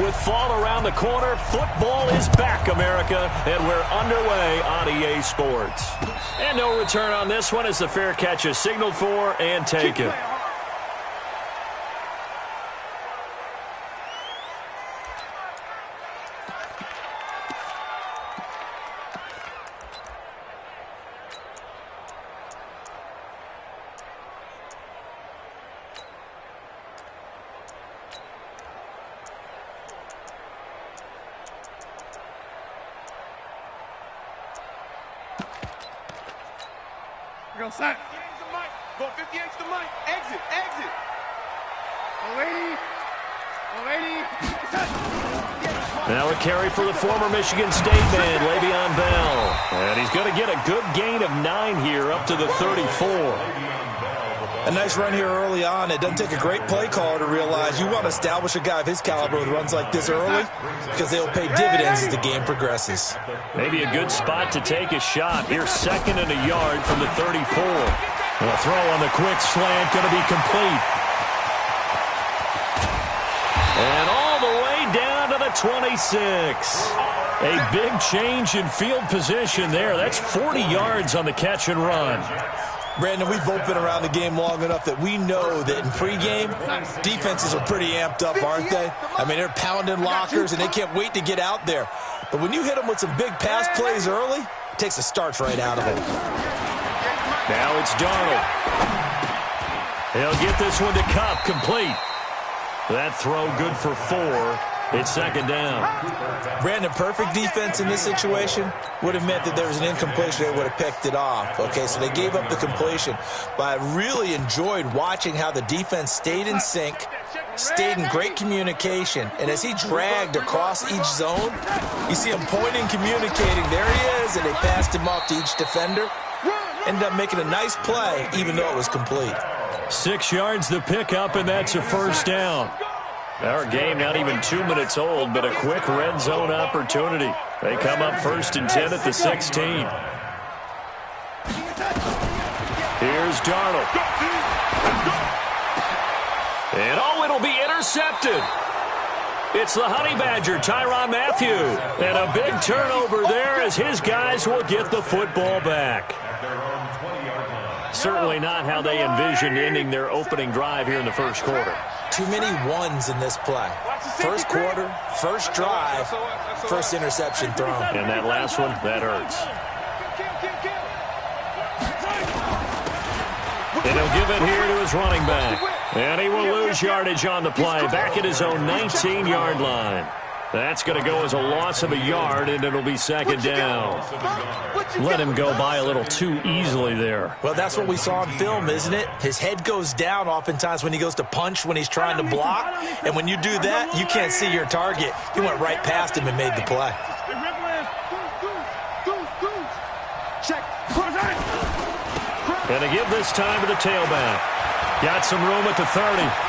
With fall around the corner, football is back, America, and we're underway on EA Sports. And no return on this one as the fair catch is signaled for and taken. Go set. 58's the mic. Exit. Now a carry for the former Michigan State man, Le'Veon Bell. And he's going to get a good gain of 9 here up to the 34. A nice run here early on. It doesn't take a great play caller to realize you want to establish a guy of his caliber with runs like this early because they'll pay dividends as the game progresses. Maybe a good spot to take a shot. Here's 2nd and a yard from the 34. The throw on the quick slant going to be complete. And all the way down to the 26. A big change in field position there. That's 40 yards on the catch and run. Brandon, we've both been around the game long enough that we know that in pregame, defenses are pretty amped up, aren't they? I mean, they're pounding lockers, and they can't wait to get out there. But when you hit them with some big pass plays early, it takes the starch right out of them. Now it's Darnold. He'll get this one to Kupp, complete. That throw good for 4. It's 2nd down. Brandon, perfect defense in this situation would have meant that there was an incompletion. They would have picked it off. Okay, so they gave up the completion. But I really enjoyed watching how the defense stayed in sync, stayed in great communication. And as he dragged across each zone, you see him pointing, communicating. There he is, and they passed him off to each defender. Ended up making a nice play, even though it was complete. 6 yards the pickup, and that's a 1st down. Our game not even 2 minutes old, but a quick red zone opportunity. They come up 1st and 10 at the 16. Here's Darnold. And it'll be intercepted. It's the Honey Badger, Tyrann Mathieu. And a big turnover there as his guys will get the football back. Certainly not how they envisioned ending their opening drive here in the 1st quarter. Too many ones in this play. 1st quarter, 1st drive, 1st interception thrown. And that last one, that hurts. And he'll give it here to his running back. And he will lose yardage on the play, back at his own 19-yard line. That's going to go as a loss of a yard, and it'll be 2nd down. Let him go by a little too easily there. Well, that's what we saw on film, isn't it? His head goes down oftentimes when he goes to punch when he's trying to block. And when you do that, you can't see your target. He went right past him and made the play. And to give this time to the tailback. Got some room at the 30.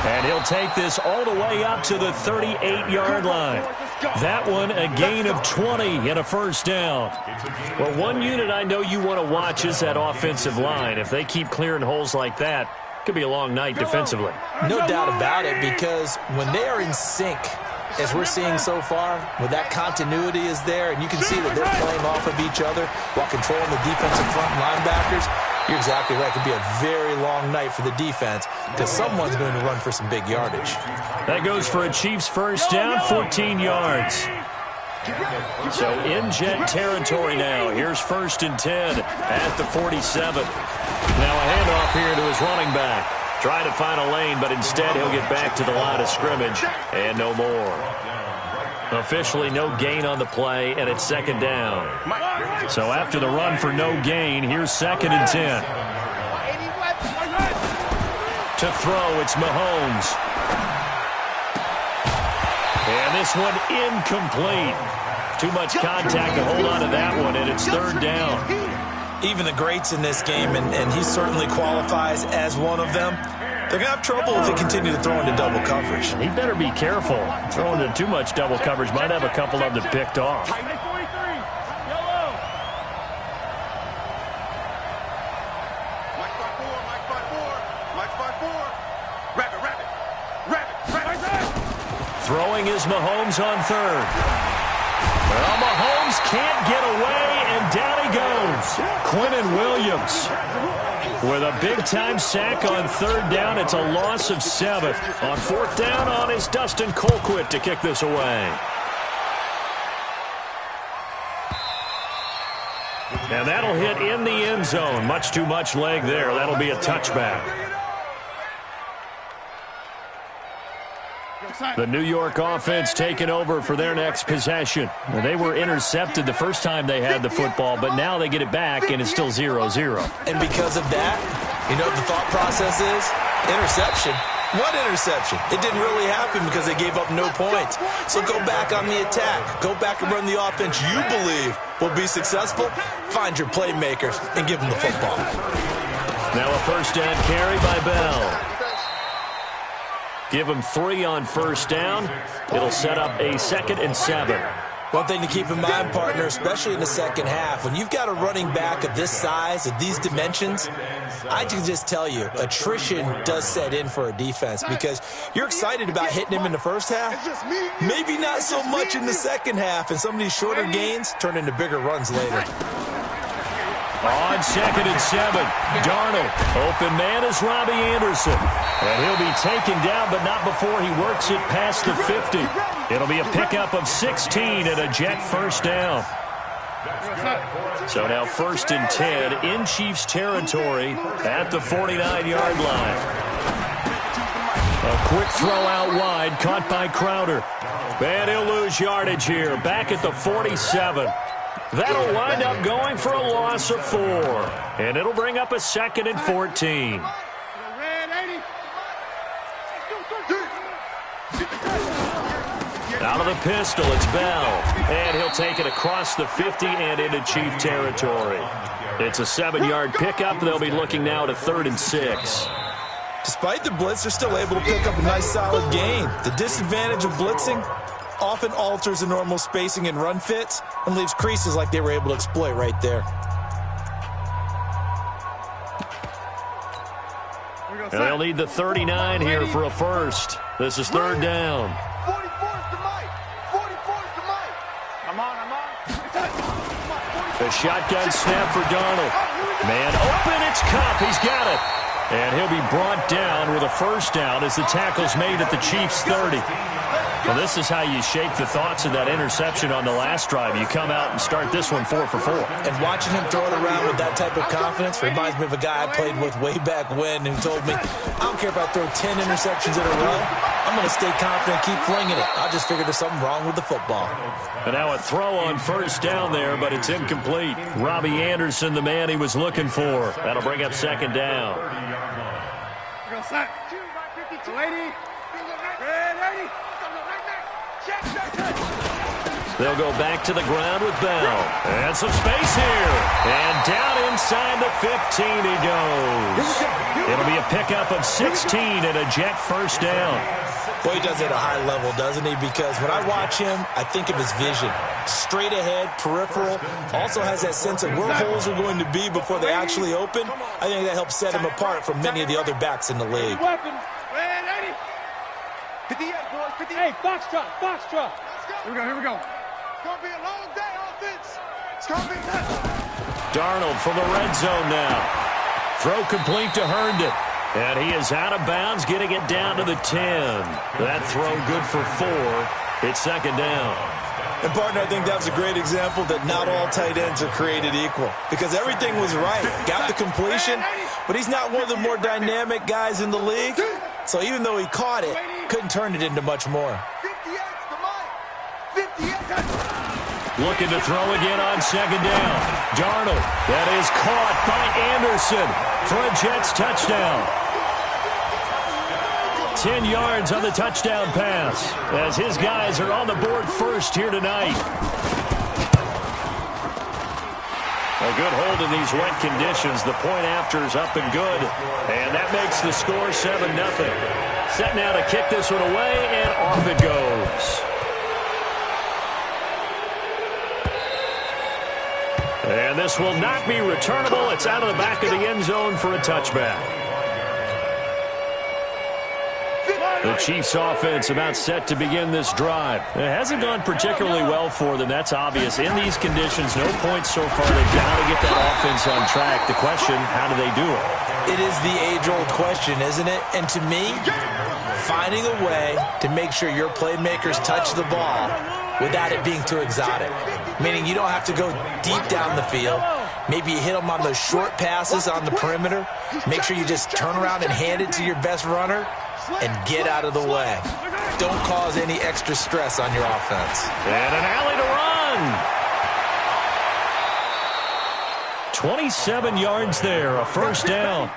And he'll take this all the way up to the 38-yard line. That one, a gain of 20 and a 1st down. Well, one unit I know you want to watch is that offensive line. If they keep clearing holes like that, it could be a long night defensively. No doubt about it, because when they are in sync, as we're seeing so far, when that continuity is there, and you can see that they're playing off of each other while controlling the defensive front linebackers, you're exactly right. It could be a very long night for the defense because someone's going to run for some big yardage. That goes for a Chiefs 1st down, 14 yards. So in jet territory now. Here's 1st and 10 at the 47. Now a handoff here to his running back. Trying to find a lane, but instead he'll get back to the line of scrimmage and no more. Officially no gain on the play, and it's 2nd down. So after the run for no gain, here's 2nd and 10. To throw, it's Mahomes. And this one incomplete. Too much contact to hold on to that one, and it's 3rd down. Even the greats in this game, and he certainly qualifies as one of them, they're going to have trouble if they continue to throw into double coverage. He better be careful. Throwing into too much double coverage might have a couple of them picked off. Throwing is Mahomes on third. Well, Mahomes can't get away, and down he goes. Quinnen Williams with a big-time sack on third down. It's a loss of 7. On fourth down on is Dustin Colquitt to kick this away. And that'll hit in the end zone. Much too much leg there. That'll be a touchback. The New York offense taking over for their next possession. Now, they were intercepted the first time they had the football, but now they get it back, and it's still 0-0. And because of that, you know what the thought process is? Interception. What interception? It didn't really happen because they gave up no points. So go back on the attack. Go back and run the offense you believe will be successful. Find your playmakers and give them the football. Now a first down carry by Bell. Give him 3 on first down. It'll set up a 2nd and 7. One thing to keep in mind, partner, especially in the second half, when you've got a running back of this size, of these dimensions, I can just tell you, attrition does set in for a defense because you're excited about hitting him in the first half. Maybe not so much in the second half, and some of these shorter gains turn into bigger runs later. On 2nd and 7, Darnold. Open man is Robbie Anderson. And he'll be taken down, but not before he works it past the 50. It'll be a pickup of 16 and a Jet first down. So now 1st and 10 in Chiefs territory at the 49-yard line. A quick throw out wide, caught by Crowder. And he'll lose yardage here, back at the 47. That'll wind up going for a loss of 4. And it'll bring up a 2nd and 14. Out of the pistol, it's Bell. And he'll take it across the 50 and into Chief territory. It's a 7-yard pickup. They'll be looking now to 3rd and 6. Despite the blitz, they're still able to pick up a nice solid gain. The disadvantage of blitzing often alters the normal spacing and run fits and leaves creases like they were able to exploit right there. And they'll need the 39 here for a first. This is 3rd down. 44's to Mike. 44's to Mike. I'm on. The shotgun snap for Darnold. Man open, it's Cup. He's got it. And he'll be brought down with a first down as the tackle's made at the Chiefs' 30. Well, this is how you shape the thoughts of that interception on the last drive. You come out and start this one 4 for 4. And watching him throw it around with that type of confidence reminds me of a guy I played with way back when who told me, I don't care if I throw 10 interceptions in a row. I'm going to stay confident and keep flinging it. I just figured there's something wrong with the football. And now a throw on first down there, but it's incomplete. Robbie Anderson, the man he was looking for. That'll bring up 2nd down. They'll go back to the ground with Bell. And some space here. And down inside the 15 he goes. It'll be a pickup of 16 and a Jet first down. Boy, he does it at a high level, doesn't he? Because when I watch him, I think of his vision. Straight ahead, peripheral. Also has that sense of where holes are going to be before they actually open. I think that helps set him apart from many of the other backs in the league. 58, boys. 58. Hey, foxtrot, foxtrot. Here we go. It's going to be a long day, offense. It's going to be Darnold from the red zone now. Throw complete to Herndon. And he is out of bounds, getting it down to the 10. That throw good for 4. It's 2nd down. And, partner, I think that was a great example that not all tight ends are created equal. Because everything was right. Got the completion, but he's not one of the more dynamic guys in the league. So even though he caught it, couldn't turn it into much more. 58's to Mike. 58. Looking to throw again on 2nd down. Darnold. That is caught by Anderson for a Jets touchdown. 10 yards on the touchdown pass as his guys are on the board first here tonight. A good hold in these wet conditions. The point after is up and good. And that makes the score 7-0. Set now to kick this one away, and off it goes. And this will not be returnable. It's out of the back of the end zone for a touchback. The Chiefs offense about set to begin this drive. It hasn't gone particularly well for them. That's obvious. In these conditions, no points so far. They've got to get that offense on track. The question, how do they do it? It is the age-old question, isn't it? And to me, finding a way to make sure your playmakers touch the ball without it being too exotic. Meaning you don't have to go deep down the field. Maybe you hit them on those short passes on the perimeter. Make sure you just turn around and hand it to your best runner and get out of the way. Don't cause any extra stress on your offense. And an alley to run. 27 yards there, a first down.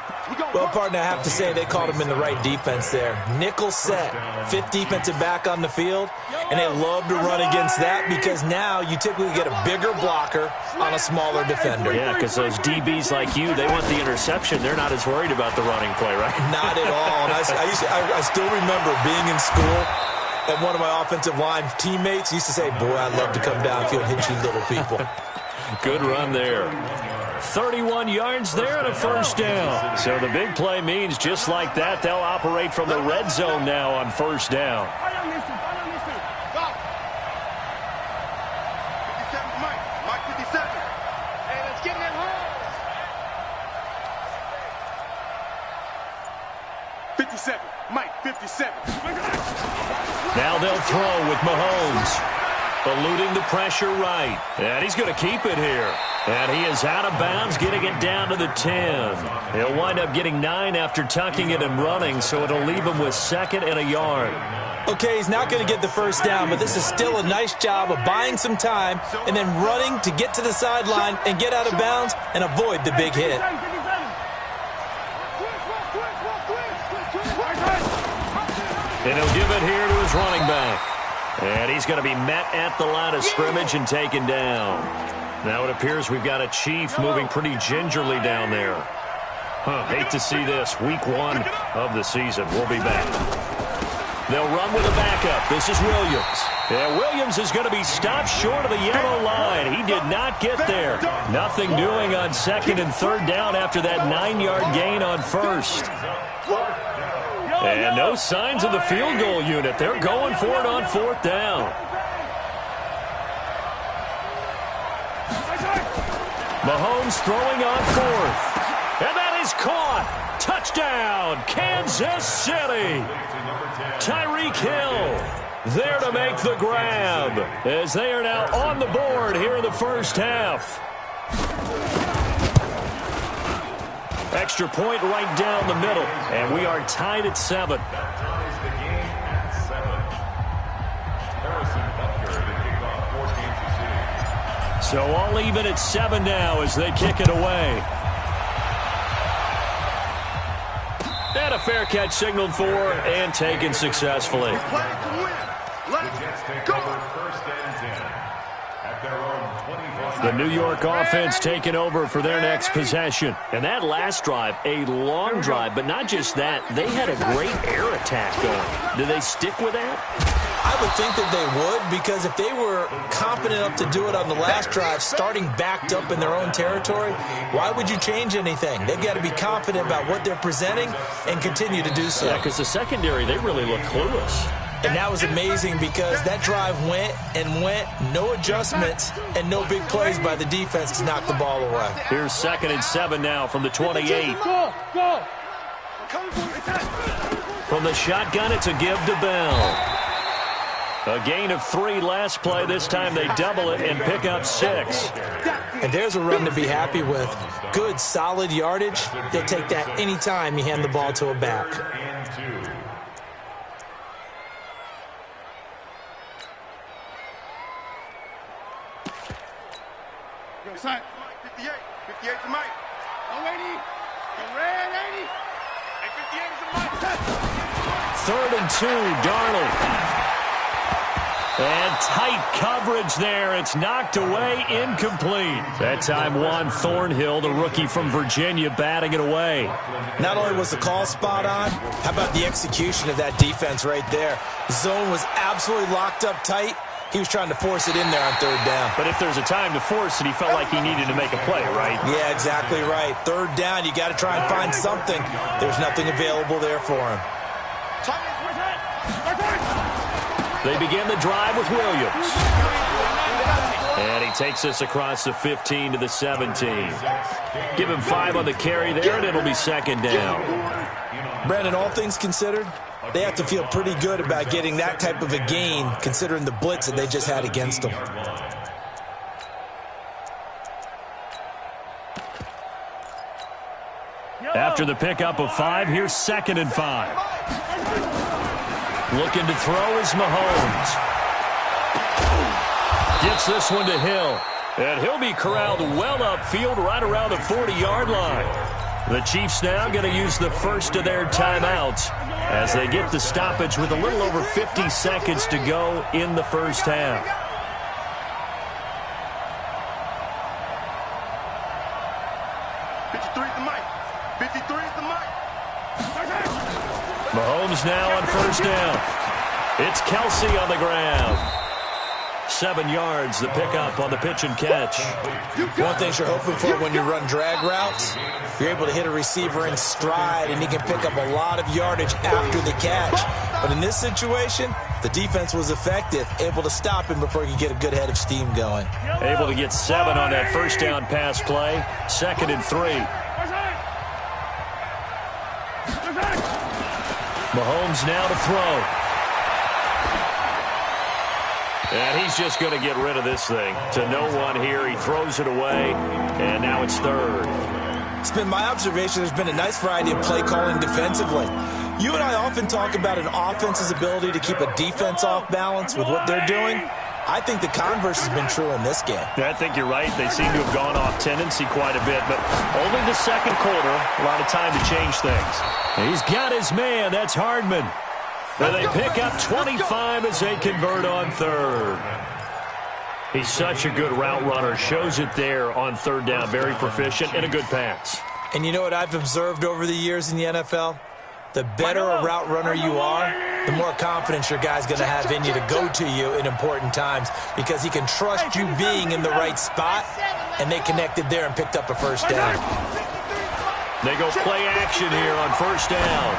Well, partner, I have to say they called him in the right defense there. Nickel set, fifth defensive back on the field, and they love to run against that because now you typically get a bigger blocker on a smaller defender. Yeah, because those DBs like you, they want the interception. They're not as worried about the running play, right? Not at all. And I still remember being in school, and one of my offensive line teammates used to say, boy, I'd love to come downfield and hit you little people. Good run there. 31 yards there and a first down. So the big play means just like that, they'll operate from the red zone now on first down. 57, Mike 57. Hey, let's get in that hole. 57, Mike 57. Now they'll throw with Mahomes. Eluding the pressure right. And he's going to keep it here. And he is out of bounds, getting it down to the 10. He'll wind up getting 9 after tucking it and running, so it'll leave him with second and a yard. Okay, he's not going to get the first down, but this is still a nice job of buying some time and then running to get to the sideline and get out of bounds and avoid the big hit. And he'll give it here to his running back. And he's going to be met at the line of scrimmage and taken down. Now it appears we've got a Chief moving pretty gingerly down there. Hate to see this. Week 1 of the season. We'll be back. They'll run with a backup. This is Williams. Yeah, Williams is going to be stopped short of the yellow line. He did not get there. Nothing doing on second and third down after that 9-yard gain on first. And no signs of the field goal unit. They're going for it on fourth down. Mahomes throwing on fourth. And that is caught. Touchdown, Kansas City. Tyreek Hill there to make the grab as they are now on the board here in the first half. Extra point right down the middle, and we are tied at 7. So all even at 7 now as they kick it away. And a fair catch signaled for and taken successfully. The New York offense taking over for their next possession. And that last drive, a long drive, but not just that. They had a great air attack going. Do they stick with that? I would think that they would, because if they were competent enough to do it on the last drive, starting backed up in their own territory, why would you change anything? They've got to be confident about what they're presenting and continue to do so. Yeah, because the secondary, they really look clueless. And that was amazing because that drive went and went, no adjustments, and no big plays by the defense to knock the ball away. Here's 2nd and 7 now from the 28. Go. From the shotgun, it's a give to Bell. A gain of 3 last play. This time they double it and pick up 6. And there's a run to be happy with. Good, solid yardage. You'll take that any time you hand the ball to a back. Side. 58 to Mike. Oh, 80. The red 80. And 58 is a Mike. 3rd and 2, Darnold. And tight coverage there. It's knocked away, incomplete. That time Juan Thornhill, the rookie from Virginia, batting it away. Not only was the call spot on, how about the execution of that defense right there? The zone was absolutely locked up tight. He was trying to force it in there on 3rd down. But if there's a time to force it, he felt like he needed to make a play, right? Yeah, exactly right. 3rd down, you got to try and find something. There's nothing available there for him. They begin the drive with Williams. And he takes us across the 15 to the 17. Give him 5 on the carry there, and it'll be second down. Brandon, all things considered, they have to feel pretty good about getting that type of a gain, considering the blitz that they just had against them. After the pickup of 5, here's 2nd and 5. Looking to throw is Mahomes. Gets this one to Hill. And he'll be corralled well upfield right around the 40-yard line. The Chiefs now going to use the first of their timeouts as they get the stoppage with a little over 50 seconds to go in the first half. Mahomes now on first down. It's Kelsey on the ground. 7 yards, the pickup on the pitch and catch. One thing you're hoping for when you run drag routes, you're able to hit a receiver in stride, and he can pick up a lot of yardage after the catch. But in this situation, the defense was effective, able to stop him before he could get a good head of steam going. Able to get 7 on that first down pass play. 2nd and 3. Mahomes now to throw. And he's just going to get rid of this thing. To no one here. He throws it away, and now it's 3rd. It's been my observation there's been a nice variety of play calling defensively. You and I often talk about an offense's ability to keep a defense off balance with what they're doing. I think the converse has been true in this game. I think you're right. They seem to have gone off tendency quite a bit, but only the second quarter, a lot of time to change things. He's got his man. That's Hardman. And they pick up 25 as they convert on 3rd. He's such a good route runner. Shows it there on 3rd down. Very proficient and a good pass. And you know what I've observed over the years in the NFL? The better a route runner you are, the more confidence your guy's going to have in you to go to you in important times because he can trust you being in the right spot, and they connected there and picked up a first down. They go play action here on first down.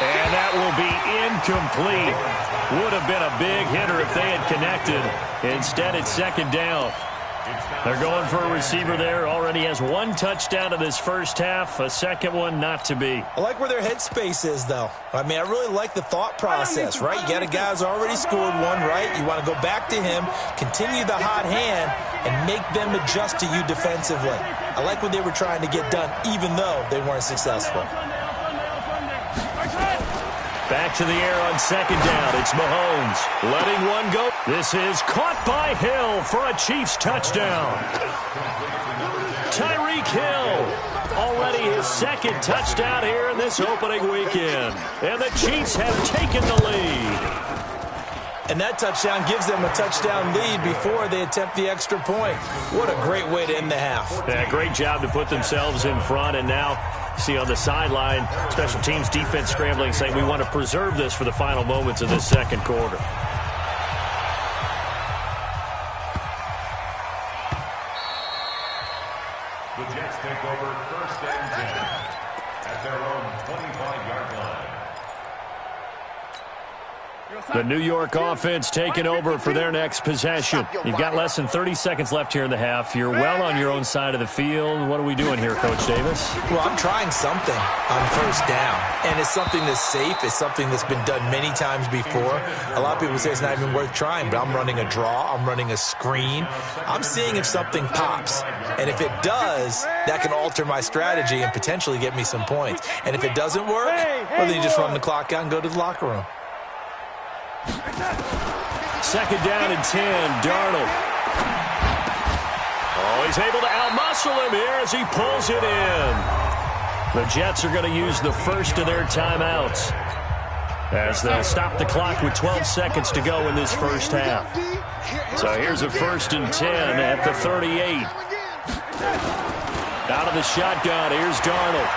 And that will be incomplete. Would have been a big hitter if they had connected. Instead, it's 2nd down. They're going for a receiver there. Already has 1 touchdown in this first half. A second one not to be. I like where their headspace is, though. I mean, I really like the thought process, right? You got a guy who's already scored 1, right? You want to go back to him, continue the hot hand, and make them adjust to you defensively. I like what they were trying to get done, even though they weren't successful. Back to the air on 2nd down. It's Mahomes letting one go. This is caught by Hill for a Chiefs touchdown. Tyreek Hill, already his 2nd touchdown here in this opening weekend. And the Chiefs have taken the lead. And that touchdown gives them a touchdown lead before they attempt the extra point. What a great way to end the half. Yeah, great job to put themselves in front, and now see on the sideline, special teams defense scrambling, saying we want to preserve this for the final moments of this second quarter. The Jets take over 1st and 10 at their own 25-yard line. The New York offense taking over for their next possession. You've got less than 30 seconds left here in the half. You're well on your own side of the field. What are we doing here, Coach Davis? Well, I'm trying something on first down, and it's something that's safe. It's something that's been done many times before. A lot of people say it's not even worth trying, but I'm running a draw. I'm running a screen. I'm seeing if something pops, and if it does, that can alter my strategy and potentially get me some points. And if it doesn't work, well, then you just run the clock out and go to the locker room. 2nd down and 10, Darnold. Oh, he's able to outmuscle him here as he pulls it in. The Jets are going to use the first of their timeouts as they'll stop the clock with 12 seconds to go in this first half. So here's a 1st and 10 at the 38. Out of the shotgun, here's Darnold.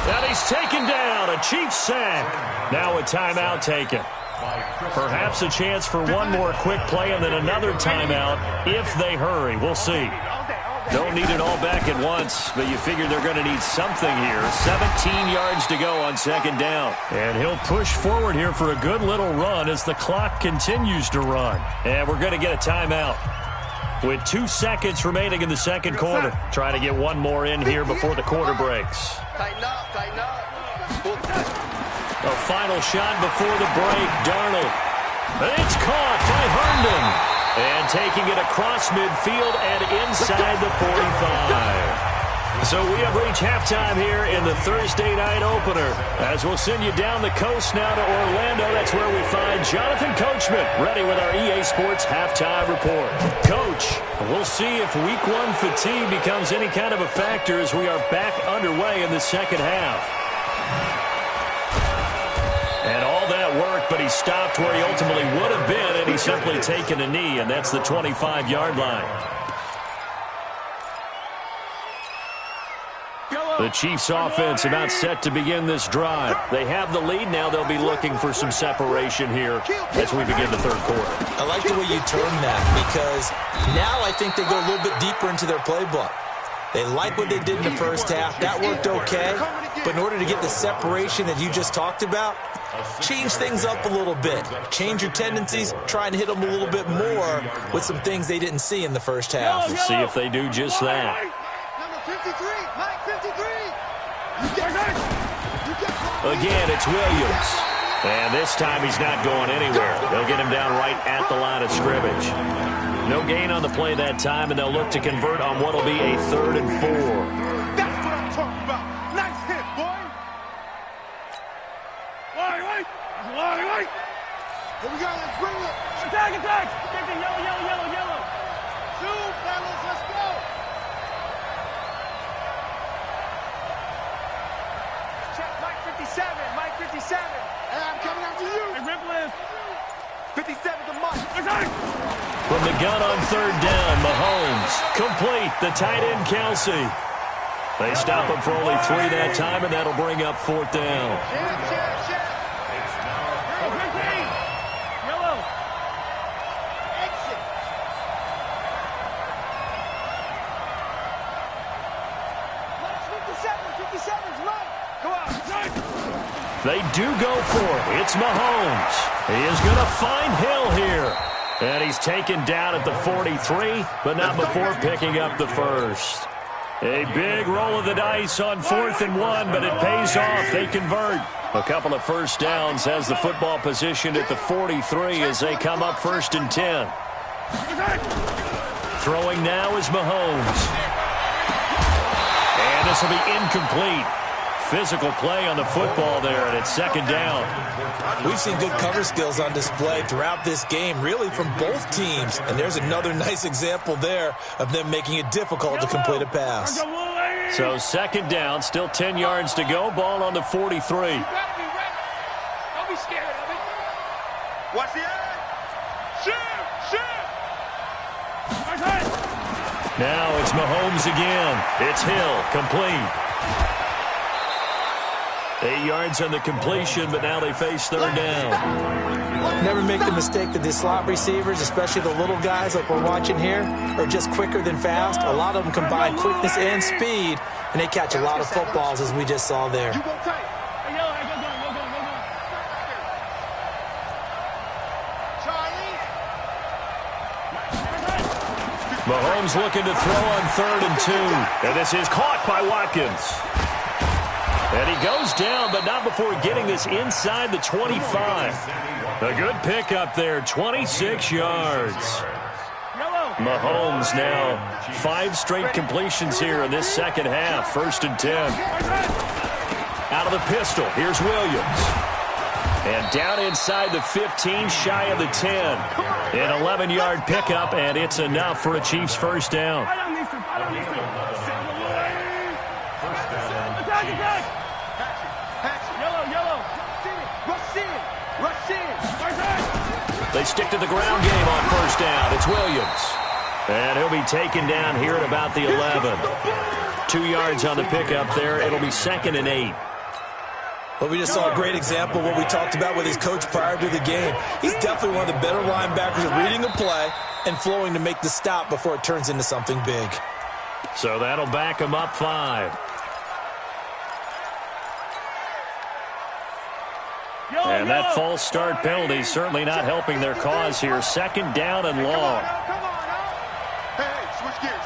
And he's taken down, a Chiefs sack. Now a timeout taken. Perhaps a chance for one more quick play and then another timeout if they hurry. We'll see. Don't need it all back at once, but you figure they're going to need something here. 17 yards to go on second down. And he'll push forward here for a good little run as the clock continues to run. And we're going to get a timeout with 2 seconds remaining in the second quarter. Trying to get one more in here before the quarter breaks. Tighten up, tighten up. A final shot before the break. Darnold. It's caught by Herndon. And taking it across midfield and inside the 45. So we have reached halftime here in the Thursday night opener. As we'll send you down the coast now to Orlando. That's where we find Jonathan Coachman ready with our EA Sports halftime report. Coach, we'll see if week 1 fatigue becomes any kind of a factor as we are back underway in the second half. And all that work, but he stopped where he ultimately would have been, and he's simply taken a knee, and that's the 25-yard line. The Chiefs offense about set to begin this drive. They have the lead. Now they'll be looking for some separation here as we begin the third quarter. I like the way you term that, because now I think they go a little bit deeper into their playbook. They like what they did in the first half. That worked okay. But in order to get the separation that you just talked about, change things up a little bit. Change your tendencies. Try and hit them a little bit more with some things they didn't see in the first half. We'll see if they do just that. Number 53, Mike 53. Again, it's Williams. And this time he's not going anywhere. They'll get him down right at the line of scrimmage. No gain on the play that time, and they'll look to convert on what will be a 3rd and 4. That's what I'm talking about. Nice hit, boy. Wait. Here we go. Let's bring it. Attack. Yellow. Shoot, fellas. Let's go. Check, Mike 57. Hey, I'm coming after you. Hey, Ripley. 57 to Mike. Attack. From the gun on 3rd down, Mahomes. Complete. The tight end, Kelsey. They stop him for only 3 that time, and that'll bring up 4th down. Check. Oh, 15. Yellow. Exit. Mike 57's Mike. Go out. They do go for it. It's Mahomes. He is going to find Hill here. And he's taken down at the 43, but not before picking up the first. A big roll of the dice on 4th and 1, but it pays off. They convert. A couple of first downs has the football positioned at the 43 as they come up 1st and 10. Throwing now is Mahomes. And this will be incomplete. Physical play on the football there, and it's 2nd down. We've seen good cover skills on display throughout this game, really from both teams. And there's another nice example there of them making it difficult to complete a pass. So 2nd down, still 10 yards to go. Ball on the 43. You better be ready. Don't be scared of it. Watch the edge. Shoot. Now it's Mahomes again. It's Hill, complete. 8 yards on the completion, but now they face 3rd down. Never make the mistake that the slot receivers, especially the little guys like we're watching here, are just quicker than fast. A lot of them combine quickness and speed, and they catch a lot of footballs, as we just saw there. You go tight. Hey, yellow. Go. Charlie. Mahomes looking to throw on 3rd and 2. And this is caught by Watkins. And he goes down, but not before getting this inside the 25. A good pickup there, 26 yards. Mahomes now 5 straight completions here in this second half. 1st and 10. Out of the pistol, here's Williams. And down inside the 15, shy of the 10. An 11-yard pickup, and it's enough for a Chiefs 1st down. Attack. Yellow. Rush in. They stick to the ground game on 1st down. It's Williams. And he'll be taken down here at about the 11. 2 yards on the pickup there. It'll be 2nd and 8. Well, we just saw a great example of what we talked about with his coach prior to the game. He's definitely one of the better linebackers at reading a play and flowing to make the stop before it turns into something big. So that'll back them up 5. And that false start penalty certainly not helping their cause here. 2nd down and long. Hey, switch gears.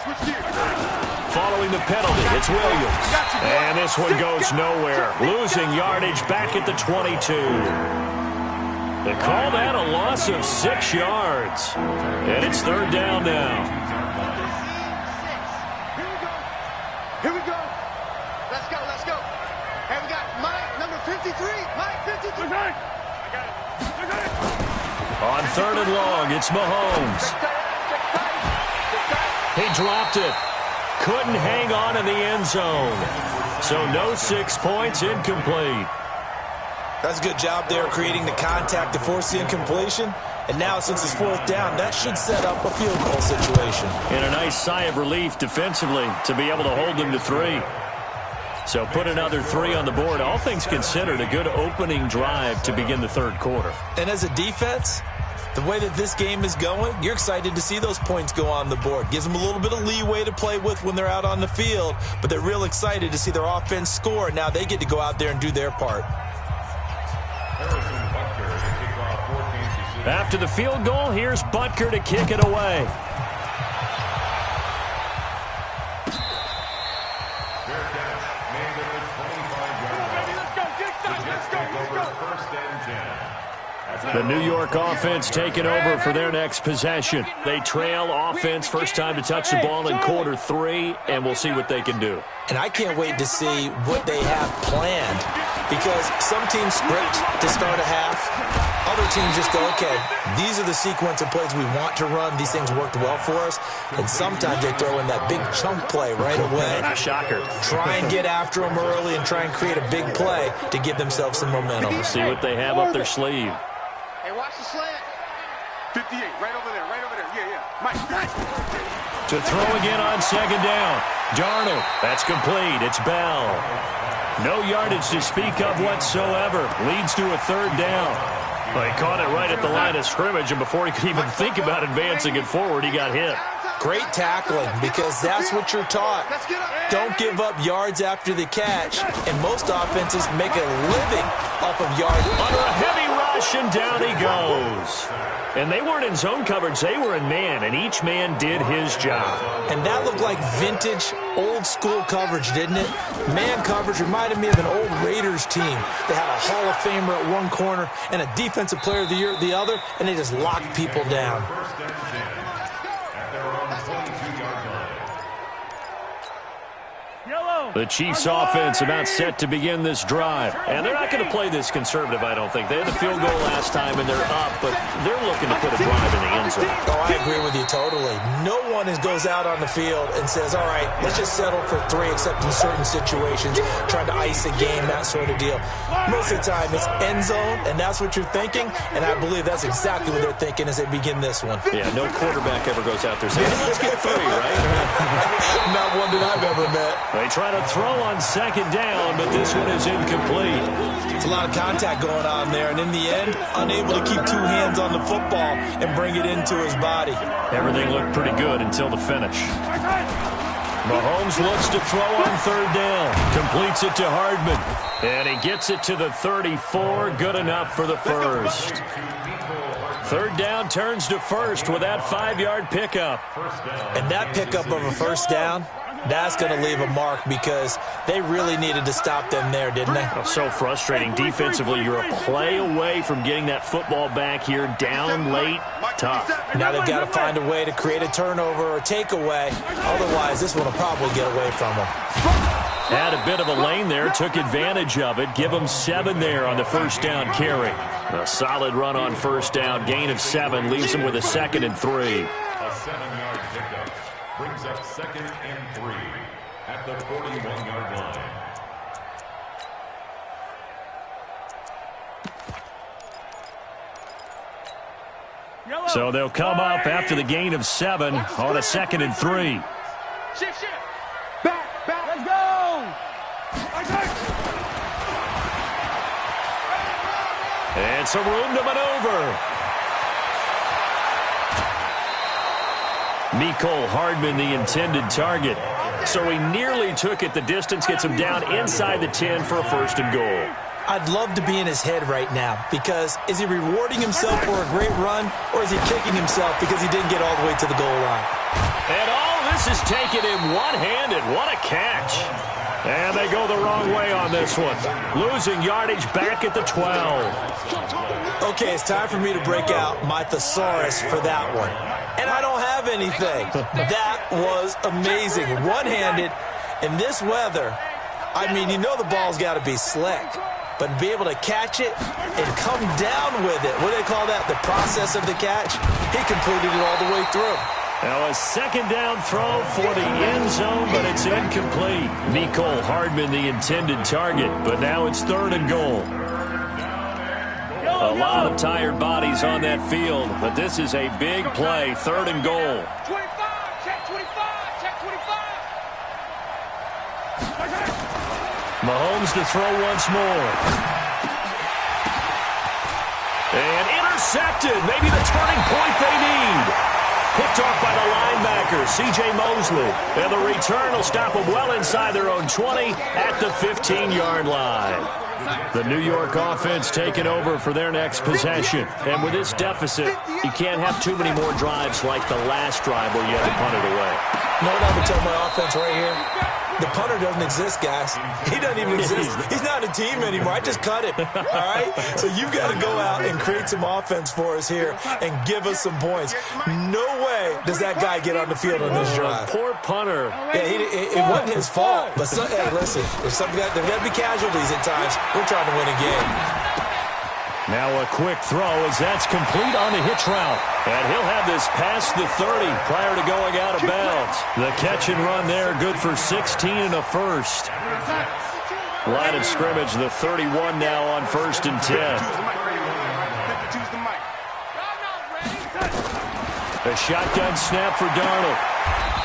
Following the penalty, it's Williams. And this one goes nowhere. Losing yardage back at the 22. They call that a loss of 6 yards. And it's 3rd down now. Here we go. Let's go. And we got Mike, number 53. Mike, 53. I got it. On 3rd and long, it's Mahomes. He dropped it. Couldn't hang on in the end zone. So no 6 points, incomplete. That's a good job there creating the contact to force the incompletion. And now, since it's 4th down, that should set up a field goal situation. And a nice sigh of relief defensively to be able to hold them to 3. So put another 3 on the board. All things considered, a good opening drive to begin the 3rd quarter. And as a defense, the way that this game is going, you're excited to see those points go on the board. Gives them a little bit of leeway to play with when they're out on the field, but they're real excited to see their offense score. Now they get to go out there and do their part. After the field goal, here's Butker to kick it away. The New York offense taking over for their next possession. They trail offense, first time to touch the ball in quarter 3, and we'll see what they can do. And I can't wait to see what they have planned, because some teams script to start a half. Other teams just go, okay, these are the sequence of plays we want to run. These things worked well for us. And sometimes they throw in that big chunk play right away. Shocker. Try and get after them early and try and create a big play to give themselves some momentum. We'll see what they have up their sleeve. Hey, watch the slant. 58, right over there. Yeah. Mike. To throw again on 2nd down. Darnold, that's complete. It's Bell. No yardage to speak of whatsoever. Leads to a 3rd down. Well, he caught it right at the line of scrimmage, and before he could even think about advancing it forward, he got hit. Great tackling, because that's what you're taught. Don't give up yards after the catch, and most offenses make a living off of yards. Under a heavy rush, and down he goes. And they weren't in zone coverage, they were in man, and each man did his job. And that looked like vintage, old-school coverage, didn't it? Man coverage reminded me of an old Raiders team. They had a Hall of Famer at one corner and a Defensive Player of the Year at the other, and they just locked people down. The Chiefs offense about set to begin this drive. And they're not going to play this conservative, I don't think. They had the field goal last time, and they're up, but they're looking to put a drive in the end zone. Oh, I agree with you totally. No one goes out on the field and says, all right, let's just settle for 3, except in certain situations, trying to ice a game, that sort of deal. Most of the time, it's end zone, and that's what you're thinking, and I believe that's exactly what they're thinking as they begin this one. Yeah, no quarterback ever goes out there saying, let's get 3, right? Not one that I've ever met. They try to throw on 2nd down, but this one is incomplete. It's a lot of contact going on there, and in the end, unable to keep 2 hands on the football and bring it into his body. Everything looked pretty good until the finish. Mahomes looks to throw on 3rd down. Completes it to Hardman. And he gets it to the 34. Good enough for the first. 3rd down turns to 1st with that 5-yard pickup. And that pickup of a 1st down, that's going to leave a mark, because they really needed to stop them there, didn't they? Oh, so frustrating. Defensively, you're a play away from getting that football back here. Down late, tough. Now they've got to find a way to create a turnover or takeaway. Otherwise, this one will probably get away from them. Had a bit of a lane there, took advantage of it. Give them 7 there on the 1st down carry. A solid run on 1st down. Gain of 7 leaves them with a 2nd and 3. A 7-yard pickup brings up 2nd and 3 at the 41-yard line. So they'll come up after the gain of 7 on a 2nd and 3. Shift. Back. Let's go. And some room to maneuver. Mecole Hardman, the intended target. So he nearly took it the distance, gets him down inside the 10 for a 1st and goal. I'd love to be in his head right now, because is he rewarding himself for a great run, or is he kicking himself because he didn't get all the way to the goal line? And all this is taken in one-handed. What a catch. And they go the wrong way on this one. Losing yardage back at the 12. Okay, it's time for me to break out my thesaurus for that one. And I don't have anything. That was amazing. One-handed in this weather. I mean, you know the ball's got to be slick. But be able to catch it and come down with it. What do they call that? The process of the catch? He completed it all the way through. Now a 2nd down throw for the end zone, but it's incomplete. Nicole Hardman, the intended target, but now it's 3rd and goal. A lot of tired bodies on that field, but this is a big play. 3rd and goal. 25, check 25, check 25. Mahomes to throw once more. And intercepted. Maybe the turning point they need. Picked off by the linebacker, C.J. Mosley. And the return will stop them well inside their own 20 at the 15-yard line. The New York offense taking over for their next possession. And with this deficit, you can't have too many more drives like the last drive where you had to punt it away. You know what I would tell my offense right here? The punter doesn't exist, guys. He doesn't even exist. He's not a team anymore. I just cut him, all right? So you've got to go out and create some offense for us here and give us some points. No way does that guy get on the field on this drive. Poor punter. Yeah, it wasn't his fault. But hey, listen, there's got to be casualties at times. We're trying to win a game. Now a quick throw as that's complete on the hitch route. And he'll have this past the 30 prior to going out of bounds. The catch and run there, good for 16 and a 1st. Line of scrimmage, the 31 now on 1st and 10. A shotgun snap for Darnold.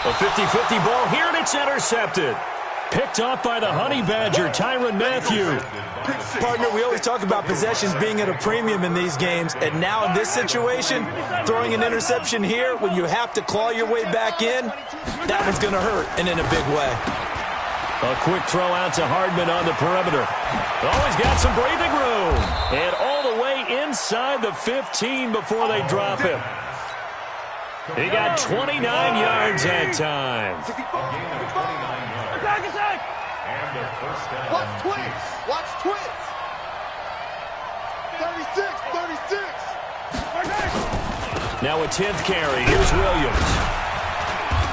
A 50-50 ball here, and it's intercepted. Picked off by the Honey Badger, Tyrann Mathieu. Partner, we always talk about possessions being at a premium in these games, and now in this situation, throwing an interception here when you have to claw your way back in, that one's going to hurt, and in a big way. A quick throw out to Hardman on the perimeter. Always got some breathing room. And all the way inside the 15 before they drop him. He got 29 yards that time. Watch twins. Watch twins. 36, 36. Now a 10th carry. Here's Williams.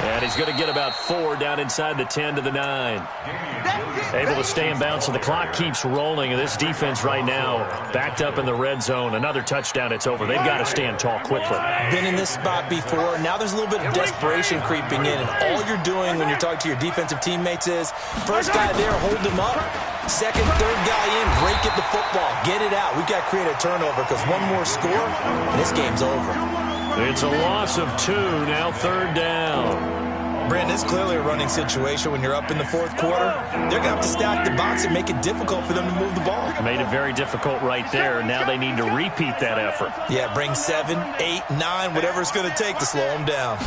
And he's going to get about 4 down inside the 10 to the 9. Able to stay in bounds, so the clock keeps rolling. And this defense right now backed up in the red zone. Another touchdown, it's over. They've got to stand tall quickly. Been in this spot before. Now there's a little bit of desperation creeping in. And all you're doing when you're talking to your defensive teammates is, first guy there, hold him up. Second, third guy in, break at the football. Get it out. We've got to create a turnover because one more score, and this game's over. It's a loss of 2, now 3rd down. Brandon, it's clearly a running situation when you're up in the 4th quarter. They're going to have to stack the box and make it difficult for them to move the ball. Made it very difficult right there. Now they need to repeat that effort. Yeah, bring 7, 8, 9, whatever it's going to take to slow them down.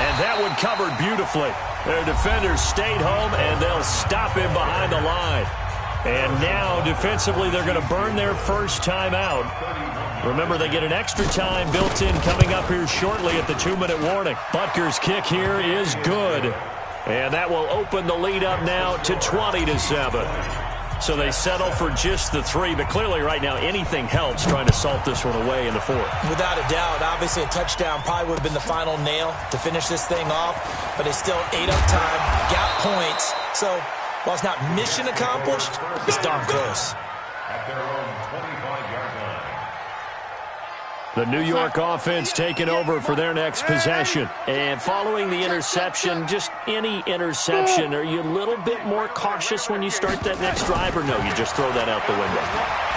And that one covered beautifully. Their defenders stayed home, and they'll stop him behind the line. And now, defensively, they're going to burn their first time out. Remember, they get an extra time built in coming up here shortly at the 2-minute warning. Butker's kick here is good. And that will open the lead up now to 20-7. So they settle for just the 3, but clearly right now anything helps trying to salt this one away in the 4th. Without a doubt, obviously a touchdown probably would have been the final nail to finish this thing off, but they still ate up time, got points. So while it's not mission accomplished, it's darn close. At their own 25-yard line. The New York offense taking over for their next possession. And following the interception, just any interception, are you a little bit more cautious when you start that next drive, or no, you just throw that out the window?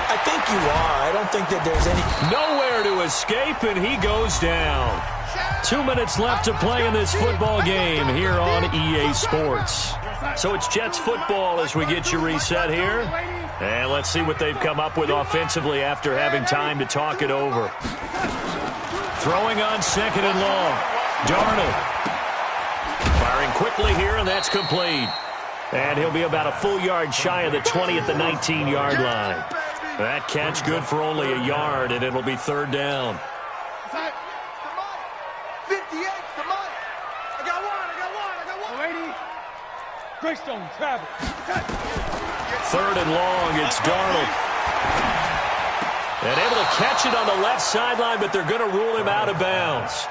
I think you are. I don't think that there's any... Nowhere to escape, and he goes down. 2 minutes left to play in this football game here on EA Sports. So it's Jets football as we get you reset here. And let's see what they've come up with offensively after having time to talk it over. Throwing on 2nd and long. Darnold. Firing quickly here, and that's complete. And he'll be about a full yard shy of the 20 at the 19-yard line. That catch good for only a yard, and it'll be third down. 58's the money. I got one. Greystone, travel. Third and long, it's Darnold. And able to catch it on the left sideline, but they're going to rule him out of bounds.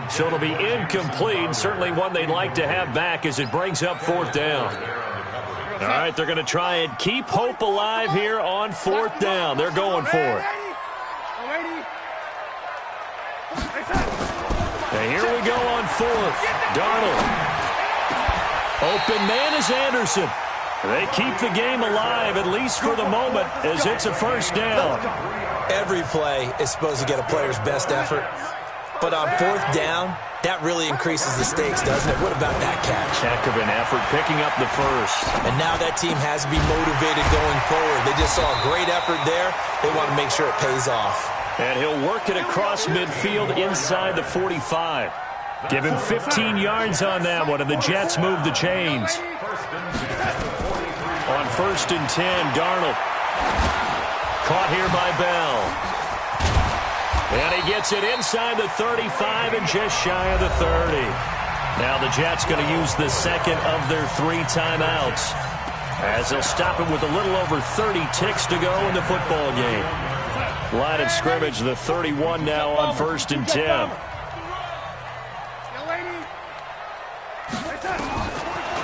So it'll be incomplete, certainly one they'd like to have back as it brings up fourth down. All right, they're going to try and keep hope alive here on fourth down. They're going for it. And here we go on fourth. Darnold. Open man is Anderson. They keep the game alive, at least for the moment, as it's a first down. Every play is supposed to get a player's best effort. But on fourth down, that really increases the stakes, doesn't it? What about that catch? Heck of an effort, picking up the first. And now that team has to be motivated going forward. They just saw a great effort there. They want to make sure it pays off. And he'll work it across midfield inside the 45. Give him 15 yards on that one, and the Jets move the chains. On first and 10, Darnold. Caught here by Bell. And he gets it inside the 35 and just shy of the 30. Now the Jets going to use the second of their 3 timeouts, as they'll stop him with a little over 30 ticks to go in the football game. Line of scrimmage, the 31 now on first and 10.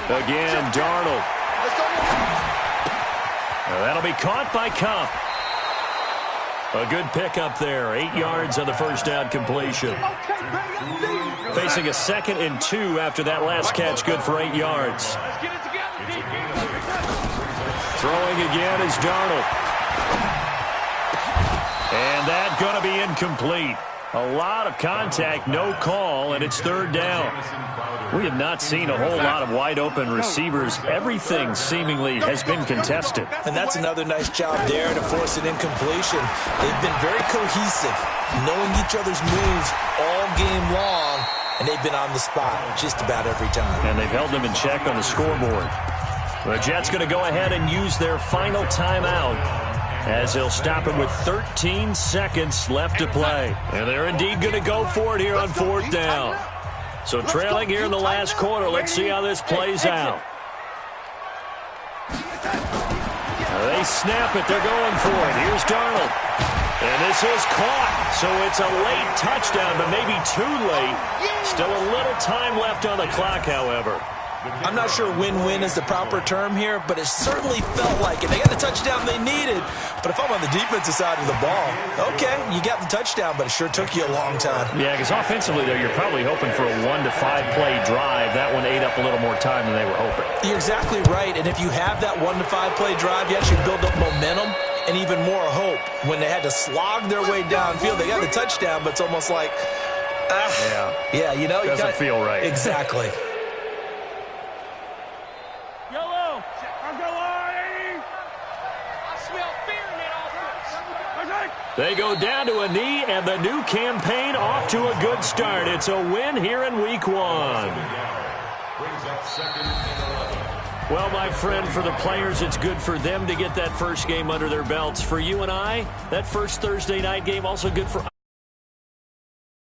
Again, Darnold. That'll be caught by Cup. A good pickup there. 8 yards on the first down completion. Facing a 2nd and 2 after that last catch, good for 8 yards. Throwing again is Darnold. And that's going to be incomplete. A lot of contact, no call, and it's third down. We have not seen a whole lot of wide-open receivers. Everything seemingly has been contested. And that's another nice job there to force an incompletion. They've been very cohesive, knowing each other's moves all game long, and they've been on the spot just about every time. And they've held them in check on the scoreboard. The Jets going to go ahead and use their final timeout, as they'll stop him with 13 seconds left to play. And they're indeed going to go for it here on fourth down. So trailing here in the last quarter, let's see how this plays out. They snap it. They're going for it. Here's Darnold. And this is caught. So it's a late touchdown, but maybe too late. Still a little time left on the clock, however. I'm not sure win-win is the proper term here, but it certainly felt like it. They got the touchdown they needed, but if I'm on the defensive side of the ball, okay, you got the touchdown, but it sure took you a long time. Yeah, because offensively, though, you're probably hoping for a 1 to 5 play drive. That one ate up a little more time than they were hoping. You're exactly right, and if you have that 1 to 5 play drive, you actually build up momentum and even more hope. When they had to slog their way downfield, they got the touchdown, but it's almost like, yeah, you know, doesn't feel right. Exactly. They go down to a knee, and the new campaign off to a good start. It's a win here in week 1. Well, my friend, for the players, it's good for them to get that first game under their belts. For you and I, that first Thursday night game, also good for